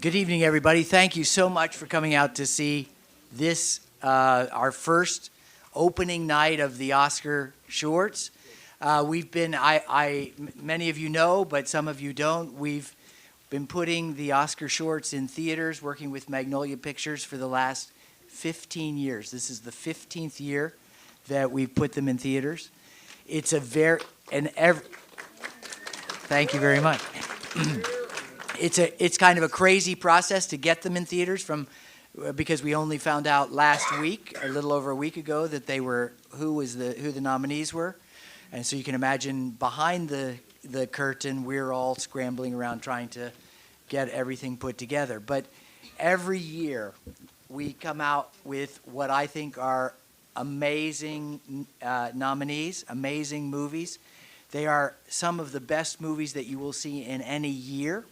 Good evening, everybody. Thank you so much for coming out to see this, our first opening night of the Oscar shorts. We've been, many of you know, but some of you don't, we've been putting the Oscar shorts in theaters, working with Magnolia Pictures for the last 15 years. This is the 15th year that we've put them in theaters. It's a thank you very much. It's kind of a crazy process to get them in theaters because we only found out last week, a little over a week ago, that they were who the nominees were, and so you can imagine behind the curtain we're all scrambling around trying to get everything put together. But every year we come out with what I think are amazing nominees, amazing movies. They are some of the best movies that you will see in any year.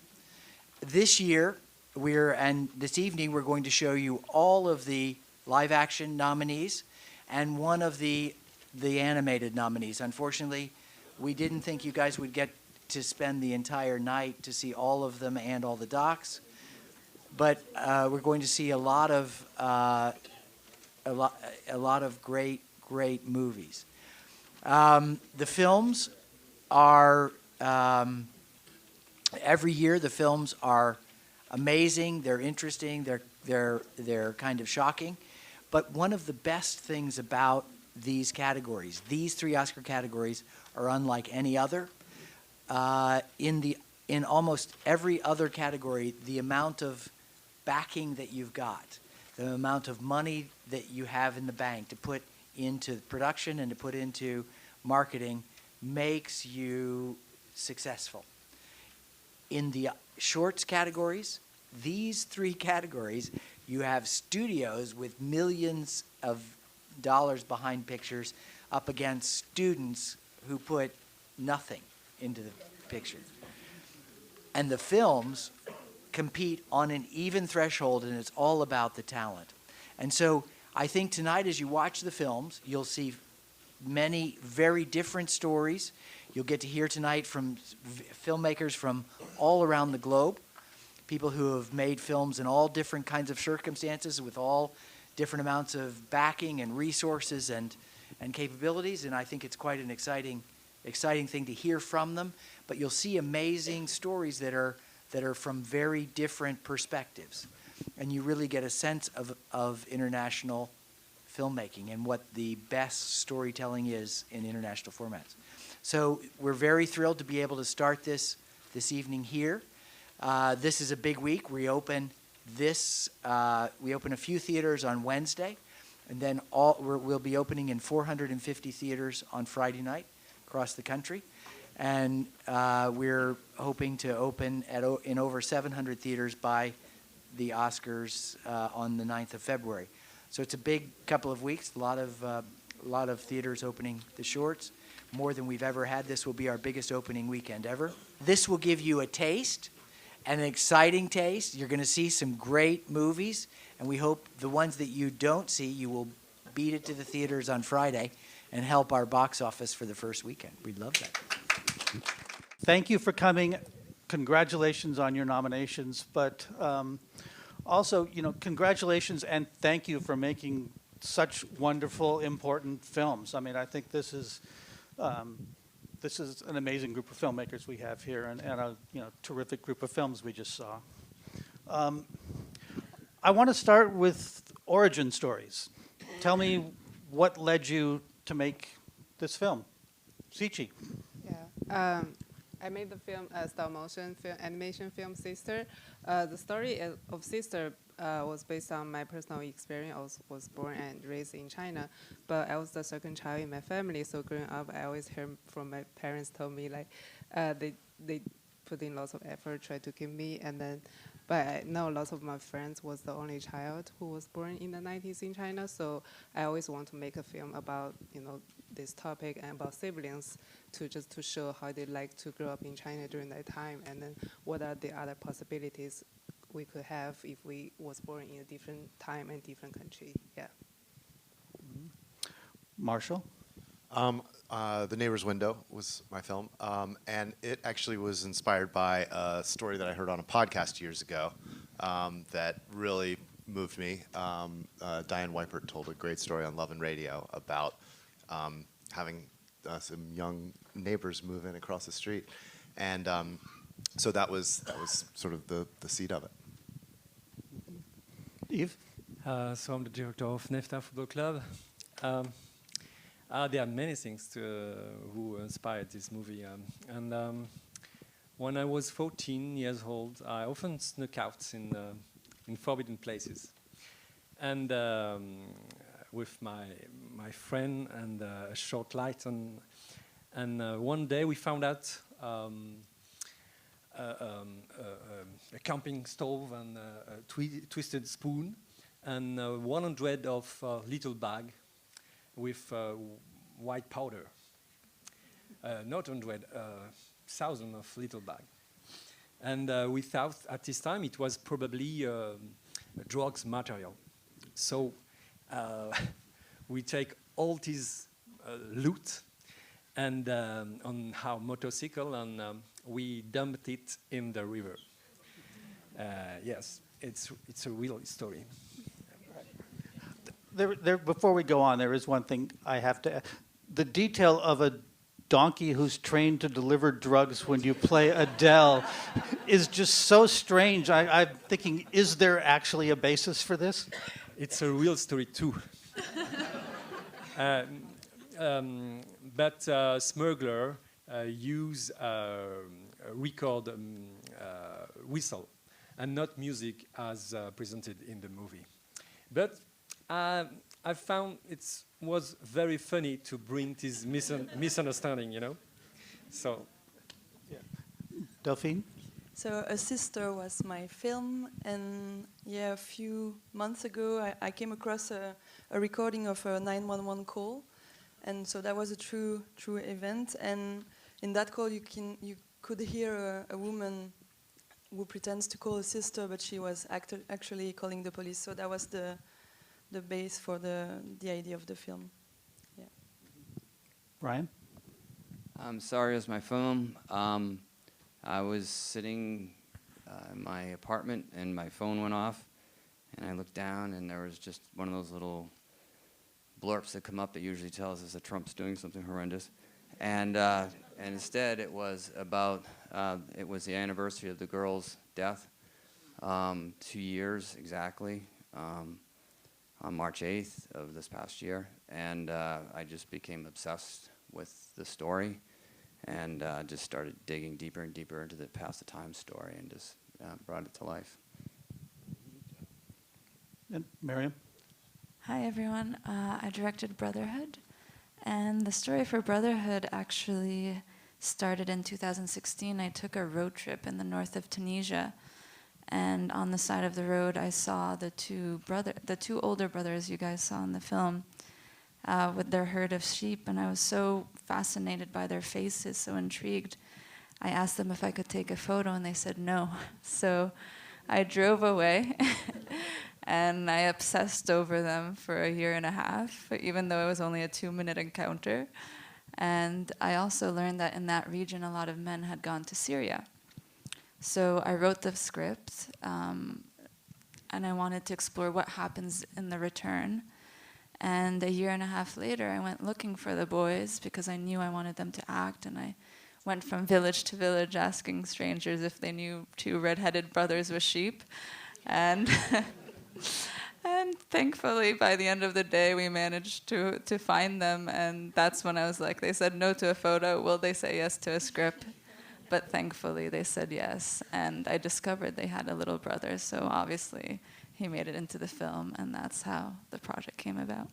This year, this evening, we're going to show you all of the live-action nominees and one of the animated nominees. Unfortunately, we didn't think you guys would get to spend the entire night to see all of them and all the docs, but we're going to see a lot of great movies. The films are. Every year, the films are amazing. They're interesting. They're kind of shocking. But one of the best things about these categories, these three Oscar categories, are unlike any other. In almost every other category, the amount of backing that you've got, the amount of money that you have in the bank to put into production and to put into marketing makes you successful. In the shorts categories, these three categories, you have studios with millions of dollars behind pictures up against students who put nothing into the picture. And the films compete on an even threshold, and it's all about the talent. And so I think tonight as you watch the films, you'll see many very different stories. You'll get to hear tonight from filmmakers from all around the globe, people who have made films in all different kinds of circumstances with all different amounts of backing and resources and capabilities, and I think it's quite an exciting thing to hear from them. But you'll see amazing stories that are from very different perspectives, and you really get a sense of international filmmaking and what the best storytelling is in international formats. So we're very thrilled to be able to start this evening here. This is a big week. We open a few theaters on Wednesday, and then we'll be opening in 450 theaters on Friday night across the country. And we're hoping to open in over 700 theaters by the Oscars on the 9th of February. So it's a big couple of weeks, a lot of theaters opening the shorts, more than we've ever had. This will be our biggest opening weekend ever. This will give you a taste, an exciting taste. You're going to see some great movies, and we hope the ones that you don't see, you will beat it to the theaters on Friday and help our box office for the first weekend. We'd love that. Thank you for coming. Congratulations on your nominations, but also, congratulations and thank you for making such wonderful, important films. I mean, I think this is an amazing group of filmmakers we have here, and a terrific group of films we just saw. I want to start with origin stories. Tell me what led you to make this film, Siqi. Yeah. I made the film, stop-motion animation film, Sister. The story of Sister was based on my personal experience. I was born and raised in China, but I was the second child in my family. So growing up, I always heard from my parents told me they put in lots of effort, try to keep me, but I know lots of my friends was the only child who was born in the 90s in China. So I always want to make a film about this topic and about siblings to show how they like to grow up in China during that time, and then what are the other possibilities we could have if we was born in a different time and different country. Yeah. Marshall? The Neighbor's Window was my film, and it actually was inspired by a story that I heard on a podcast years ago that really moved me. Diane Weipert told a great story on Love and Radio about having some young neighbors move in across the street, and so that was sort of the seed of it. Yves? So I'm the director of NEFTA Football Club. There are many things who inspired this movie. When I was 14 years old, I often snuck out in forbidden places. And with my friend and a short light on. And one day we found out a camping stove and a twisted spoon and 100 of little bag with white powder. Not 100, 1,000 of little bag. And we thought at this time it was probably drugs material. So we take all this loot and on our motorcycle and we dumped it in the river. Yes, it's a real story. Before we go on, there is one thing I have to. The detail of a donkey who's trained to deliver drugs when you play Adele is just so strange. I'm thinking, is there actually a basis for this? It's a real story too. But smuggler use record whistle and not music as presented in the movie. But I found it was very funny to bring this misunderstanding, you know. So, yeah. Delphine? So A Sister was my film, and yeah, a few months ago I came across a recording of a 911 call, and so that was a true event. And in that call, you could hear a woman who pretends to call a sister, but she was actually calling the police. So that was the base for the idea of the film. Yeah. Bryan? Saria is my film. I was sitting in my apartment and my phone went off, and I looked down and there was just one of those little blurps that come up that usually tells us that Trump's doing something horrendous. And instead it was about, it was the anniversary of the girl's death, 2 years exactly, on March 8th of this past year. And I just became obsessed with the story and just started digging deeper and deeper into the Pass the Time story and just brought it to life. And Meryam? Hi, everyone. I directed Brotherhood. And the story for Brotherhood actually started in 2016. I took a road trip in the north of Tunisia. And on the side of the road, I saw the two older brothers you guys saw in the film with their herd of sheep. And I was so fascinated by their faces, so intrigued. I asked them if I could take a photo, and they said no. So I drove away. And I obsessed over them for a year and a half, even though it was only a 2-minute encounter. And I also learned that in that region, a lot of men had gone to Syria. So I wrote the script, and I wanted to explore what happens in the return. And a year and a half later, I went looking for the boys because I knew I wanted them to act. And I went from village to village asking strangers if they knew 2 redheaded brothers with sheep. And and thankfully, by the end of the day, we managed to find them. And that's when I was like, they said no to a photo. Will they say yes to a script? But thankfully, they said yes. And I discovered they had a little brother. So obviously, he made it into the film. And that's how the project came about.